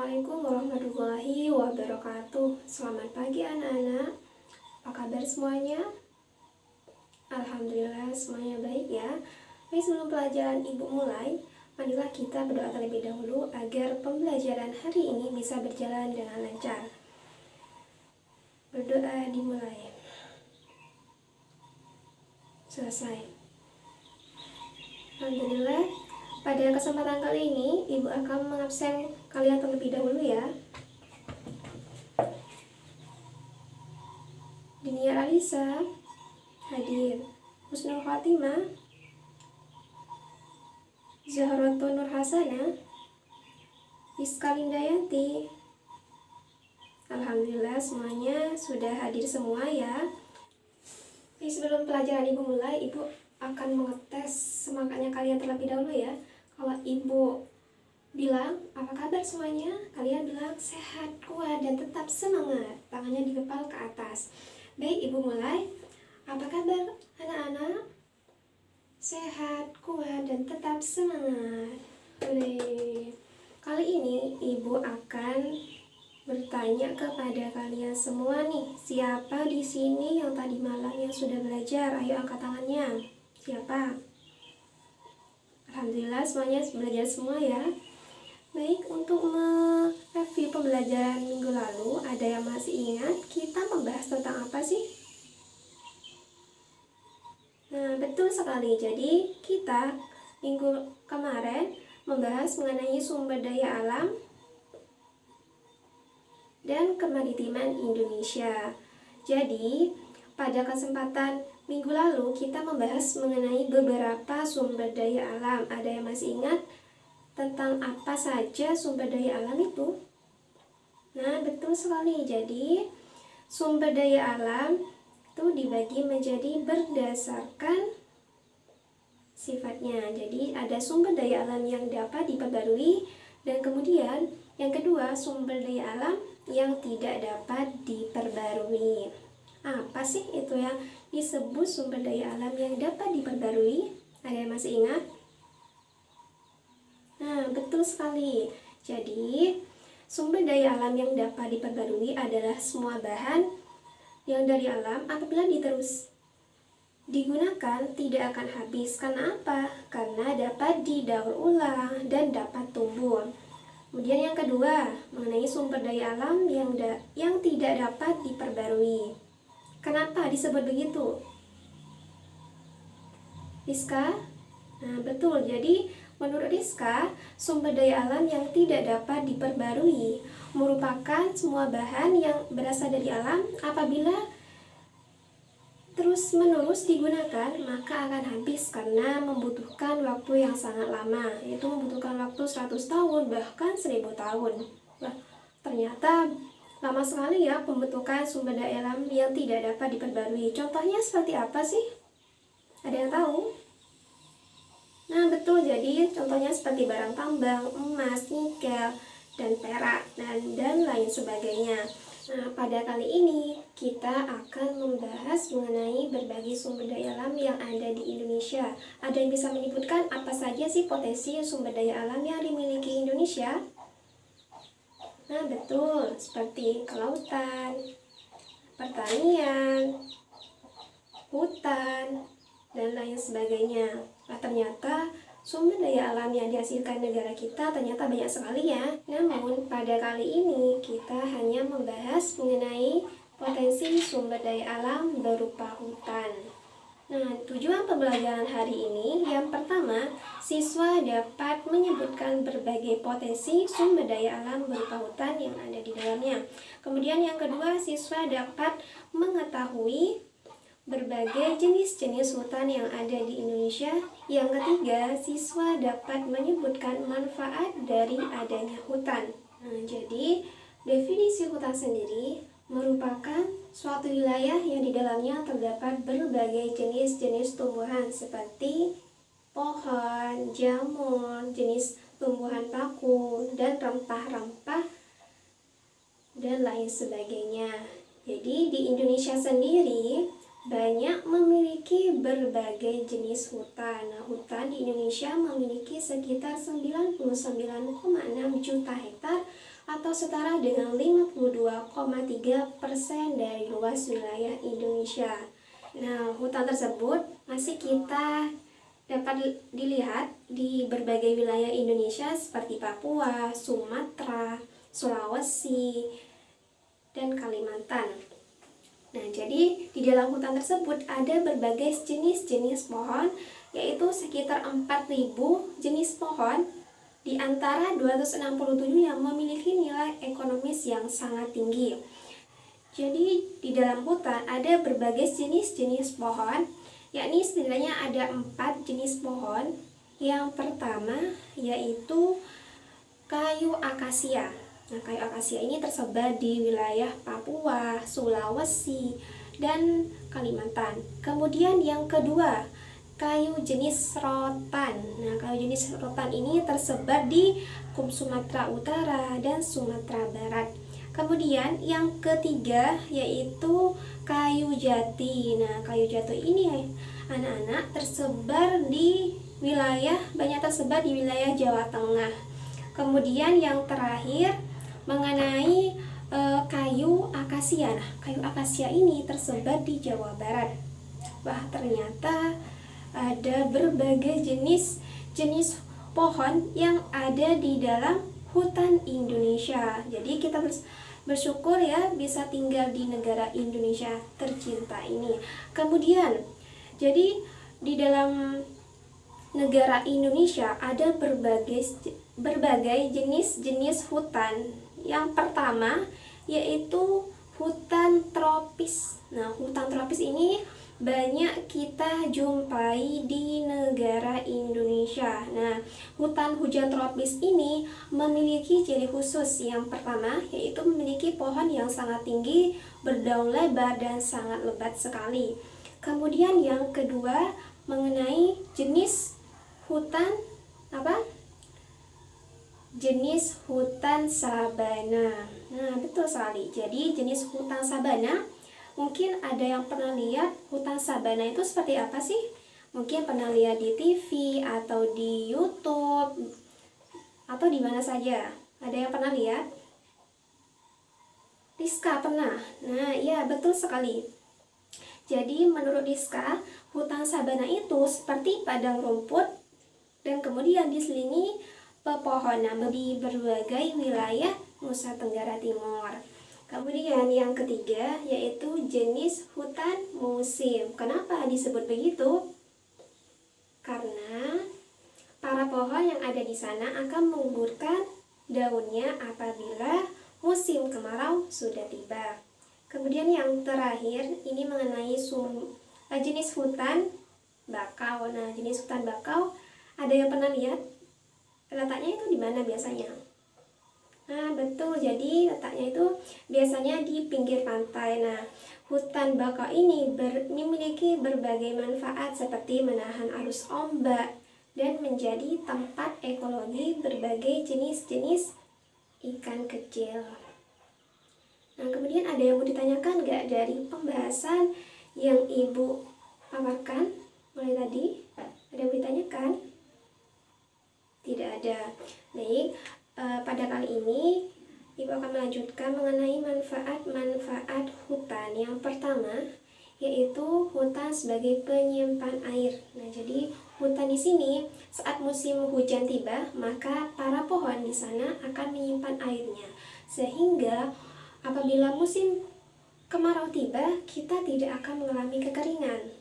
Assalamualaikum warahmatullahi wabarakatuh. Selamat pagi anak-anak. Apa kabar semuanya? Alhamdulillah semuanya baik ya. Baik, sebelum pelajaran ibu mulai, marilah kita berdoa terlebih dahulu agar pembelajaran hari ini bisa berjalan dengan lancar. Berdoa dimulai. Selesai. Alhamdulillah, pada kesempatan kali ini ibu akan mengabsen kalian terlebih dahulu ya. Dinia Alisa hadir, Husnul Khatimah, Zahratun Nur Hasana, Iska Lindayanti. Alhamdulillah semuanya sudah hadir semua ya. Sebelum pelajaran ibu mulai, ibu akan mengetes semangatnya kalian terlebih dahulu ya. Kalau ibu bilang apa kabar semuanya, kalian bilang sehat, kuat, dan tetap semangat. Tangannya digepal ke atas. Baik, ibu mulai. Apa kabar anak-anak? Sehat, kuat, dan tetap semangat. Boleh. Kali ini ibu akan bertanya kepada kalian semua nih, siapa di sini yang tadi malam yang sudah belajar? Ayo angkat tangannya. Siapa? Alhamdulillah semuanya belajar semua ya. Baik, untuk mereview pembelajaran minggu lalu, ada yang masih ingat kita membahas tentang apa sih? Nah, betul sekali. Jadi kita minggu kemarin membahas mengenai sumber daya alam dan kemaritiman Indonesia. Jadi, pada kesempatan minggu lalu kita membahas mengenai beberapa sumber daya alam. Ada yang masih ingat tentang apa saja sumber daya alam itu? Nah, betul sekali. Jadi, sumber daya alam itu dibagi menjadi berdasarkan sifatnya. Jadi, ada sumber daya alam yang dapat diperbarui, dan kemudian yang kedua, sumber daya alam yang tidak dapat diperbarui. Apa sih itu yang disebut sumber daya alam yang dapat diperbarui? Ada yang masih ingat? Nah, betul sekali. Jadi, sumber daya alam yang dapat diperbarui adalah semua bahan yang dari alam apabila diterus digunakan tidak akan habis. Karena apa? Karena dapat didaur ulang dan dapat tumbuh. Kemudian yang kedua, mengenai sumber daya alam yang tidak dapat diperbarui. Kenapa disebut begitu? Rizka? Nah, betul. Jadi, menurut Rizka, sumber daya alam yang tidak dapat diperbarui merupakan semua bahan yang berasal dari alam apabila terus-menerus digunakan maka akan habis karena membutuhkan waktu yang sangat lama, yaitu membutuhkan waktu 100 tahun bahkan 1000 tahun. Nah, ternyata lama sekali ya pembentukan sumber daya alam yang tidak dapat diperbarui. Contohnya seperti apa sih? Ada yang tahu? Nah, betul. Jadi contohnya seperti barang tambang, emas, nikel, dan perak, dan lain sebagainya. Nah, pada kali ini kita akan membahas mengenai berbagai sumber daya alam yang ada di Indonesia. Ada yang bisa menyebutkan apa saja sih potensi sumber daya alam yang dimiliki Indonesia? Nah, betul, seperti kelautan, pertanian, hutan, dan lain sebagainya. Nah, ternyata sumber daya alam yang dihasilkan negara kita ternyata banyak sekali ya. Namun pada kali ini kita hanya membahas mengenai potensi sumber daya alam berupa hutan. Nah, tujuan pembelajaran hari ini yang pertama, siswa dapat menyebutkan berbagai potensi sumber daya alam berupa hutan yang ada di dalamnya. Kemudian yang kedua, siswa dapat mengetahui berbagai jenis-jenis hutan yang ada di Indonesia. Yang ketiga, siswa dapat menyebutkan manfaat dari adanya hutan. Nah, jadi definisi hutan sendiri merupakan suatu wilayah yang di dalamnya terdapat berbagai jenis-jenis tumbuhan seperti pohon, jamur, jenis tumbuhan paku, dan rempah-rempah, dan lain sebagainya. Jadi di Indonesia sendiri banyak memiliki berbagai jenis hutan. Nah, hutan di Indonesia memiliki sekitar 99,6 juta hektar atau setara dengan 52,3% dari luas wilayah Indonesia. Nah, hutan tersebut masih kita dapat dilihat di berbagai wilayah Indonesia seperti Papua, Sumatera, Sulawesi, dan Kalimantan. Nah, jadi di dalam hutan tersebut ada berbagai jenis-jenis pohon, yaitu sekitar 4.000 jenis pohon di antara 267 yang memiliki nilai ekonomis yang sangat tinggi. Jadi di dalam hutan ada berbagai jenis-jenis pohon, yakni setidaknya ada 4 jenis pohon. Yang pertama yaitu kayu akasia. Nah, kayu akasia ini tersebar di wilayah Papua, Sulawesi, dan Kalimantan. Kemudian yang kedua, kayu jenis rotan. Nah, kayu jenis rotan ini tersebar di Sumatera Utara dan Sumatera Barat. Kemudian yang ketiga yaitu kayu jati. Nah, kayu jati ini anak-anak tersebar di banyak tersebar di wilayah Jawa Tengah. Kemudian yang terakhir mengenai kayu akasia. Nah, kayu akasia ini tersebar di Jawa Barat. Wah, ternyata ada berbagai jenis pohon yang ada di dalam hutan Indonesia. Jadi kita bersyukur ya bisa tinggal di negara Indonesia tercinta ini. Kemudian, jadi di dalam negara Indonesia ada berbagai jenis-jenis hutan. Yang pertama yaitu hutan tropis. Nah, hutan tropis ini banyak kita jumpai di negara Indonesia. Nah, hutan hujan tropis ini memiliki ciri khusus. Yang pertama yaitu memiliki pohon yang sangat tinggi, berdaun lebar, dan sangat lebat sekali. Kemudian yang kedua mengenai jenis hutan jenis hutan sabana. Nah, betul sekali. Jadi jenis hutan sabana, mungkin ada yang pernah lihat hutan sabana itu seperti apa sih? Mungkin pernah lihat di TV atau di YouTube atau di mana saja. Ada yang pernah lihat? Rizka pernah? Nah, iya betul sekali. Jadi menurut Rizka, hutan sabana itu seperti padang rumput dan kemudian diselingi pepohonan di berbagai wilayah Nusa Tenggara Timur. Kemudian yang ketiga yaitu jenis hutan musim. Kenapa disebut begitu? Karena para pohon yang ada di sana akan menggugurkan daunnya apabila musim kemarau sudah tiba. Kemudian yang terakhir ini mengenai jenis hutan bakau. Nah, jenis hutan bakau ada yang pernah lihat? Letaknya itu di mana biasanya? Nah, betul. Jadi letaknya itu biasanya di pinggir pantai. Nah, hutan bakau ini memiliki berbagai manfaat seperti menahan arus ombak dan menjadi tempat ekologi berbagai jenis-jenis ikan kecil. Nah, kemudian ada yang mau ditanyakan nggak dari pembahasan yang Ibu paparkan mulai tadi? Ada yang mau ditanyakan? Tidak ada. Baik, pada kali ini Ibu akan melanjutkan mengenai manfaat-manfaat hutan. Yang pertama yaitu hutan sebagai penyimpan air. Nah, jadi hutan di sini saat musim hujan tiba, maka para pohon di sana akan menyimpan airnya. Sehingga apabila musim kemarau tiba, kita tidak akan mengalami kekeringan.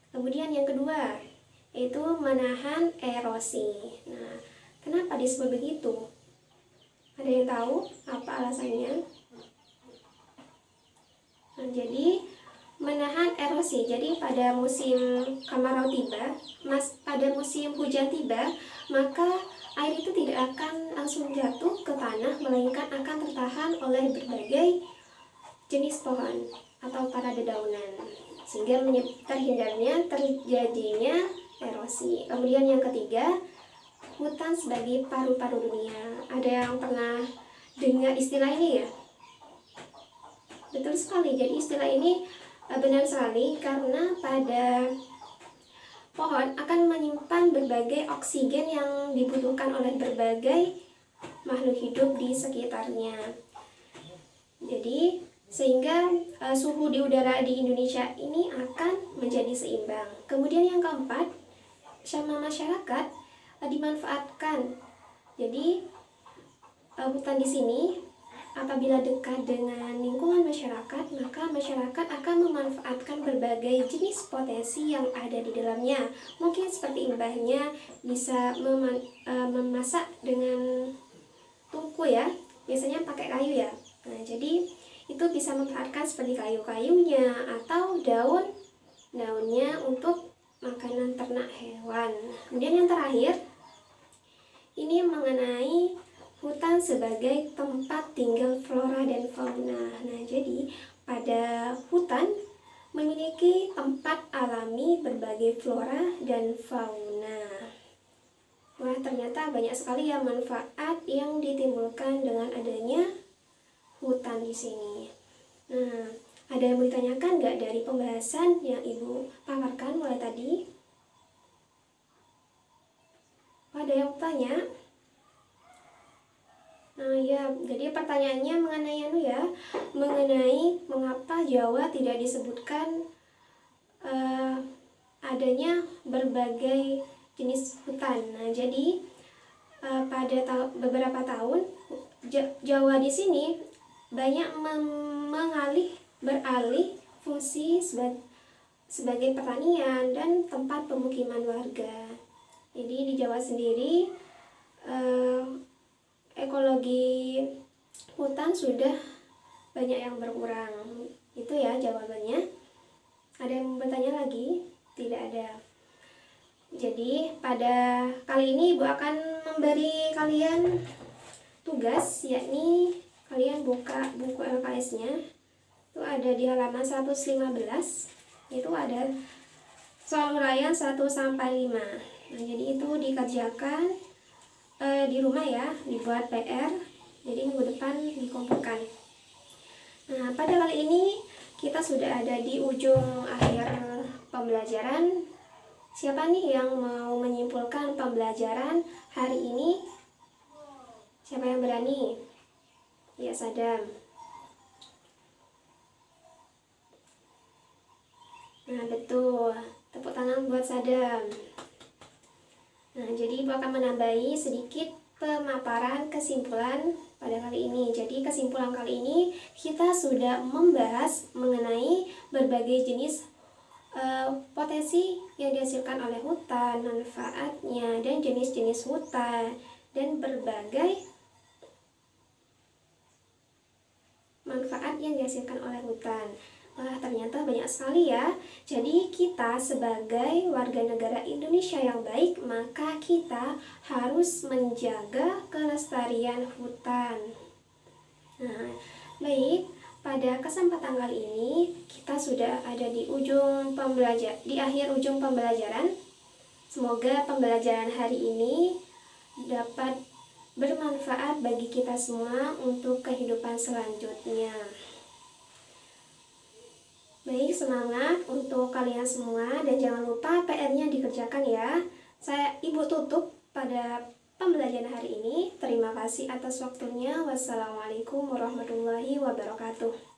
Kemudian yang kedua yaitu menahan erosi. Nah, kenapa disebut begitu? Ada yang tahu apa alasannya? Nah, jadi menahan erosi. Jadi pada musim kemarau tiba, pada musim hujan tiba, maka air itu tidak akan langsung jatuh ke tanah, melainkan akan tertahan oleh berbagai jenis pohon atau para dedaunan, sehingga terhindarnya terjadinya erosi. Kemudian yang ketiga, hutan sebagai paru-paru dunia. Ada yang pernah dengar istilah ini ya? Betul sekali. Jadi istilah ini benar sekali karena pada pohon akan menyimpan berbagai oksigen yang dibutuhkan oleh berbagai makhluk hidup di sekitarnya. Jadi sehingga suhu di udara di Indonesia ini akan menjadi seimbang. Kemudian yang keempat, sama masyarakat dimanfaatkan. Jadi hutan di sini apabila dekat dengan lingkungan masyarakat, maka masyarakat akan memanfaatkan berbagai jenis potensi yang ada di dalamnya. Mungkin seperti imbahnya bisa memasak dengan tungku ya, biasanya pakai kayu ya. Nah, jadi itu bisa memanfaatkan seperti kayu-kayunya atau daunnya untuk makanan ternak hewan. Kemudian yang terakhir, ini mengenai hutan sebagai tempat tinggal flora dan fauna. Nah, jadi pada hutan memiliki tempat alami berbagai flora dan fauna. Wah, ternyata banyak sekali ya manfaat yang ditimbulkan dengan adanya hutan di sini. Nah, ada yang mau ditanyakan nggak dari pembahasan yang Ibu paparkan mulai tadi? Ada yang tanya? Nah ya, jadi pertanyaannya mengenai mengapa Jawa tidak disebutkan adanya berbagai jenis hutan. Nah, jadi pada beberapa tahun Jawa di sini banyak beralih fungsi sebagai pertanian dan tempat pemukiman warga. Jadi di Jawa sendiri ekologi hutan sudah banyak yang berkurang. Itu ya jawabannya. Ada yang bertanya lagi? Tidak ada. Jadi pada kali ini Ibu akan memberi kalian tugas, yakni kalian buka buku LKS-nya. Itu ada di halaman 115. Itu ada soal uraian 1 sampai 5. Nah, jadi itu dikerjakan di rumah ya, dibuat PR, jadi minggu depan dikumpulkan. Nah, pada kali ini kita sudah ada di ujung akhir pembelajaran. Siapa nih yang mau menyimpulkan pembelajaran hari ini? Siapa yang berani? Ya, Sadam. Nah, betul. Tepuk tangan buat Sadam. Nah, jadi Ibu akan menambahi sedikit pemaparan kesimpulan pada kali ini. Jadi kesimpulan kali ini kita sudah membahas mengenai berbagai jenis potensi yang dihasilkan oleh hutan, manfaatnya, dan jenis-jenis hutan, dan berbagai manfaat yang dihasilkan oleh hutan. Wah, ternyata banyak sekali ya. Jadi kita sebagai warga negara Indonesia yang baik, maka kita harus menjaga kelestarian hutan. Nah, baik, pada kesempatan kali ini kita sudah ada di akhir ujung pembelajaran. Semoga pembelajaran hari ini dapat bermanfaat bagi kita semua untuk kehidupan selanjutnya. Baik, semangat untuk kalian semua dan jangan lupa PR-nya dikerjakan ya. Ibu tutup pada pembelajaran hari ini. Terima kasih atas waktunya. Wassalamualaikum warahmatullahi wabarakatuh.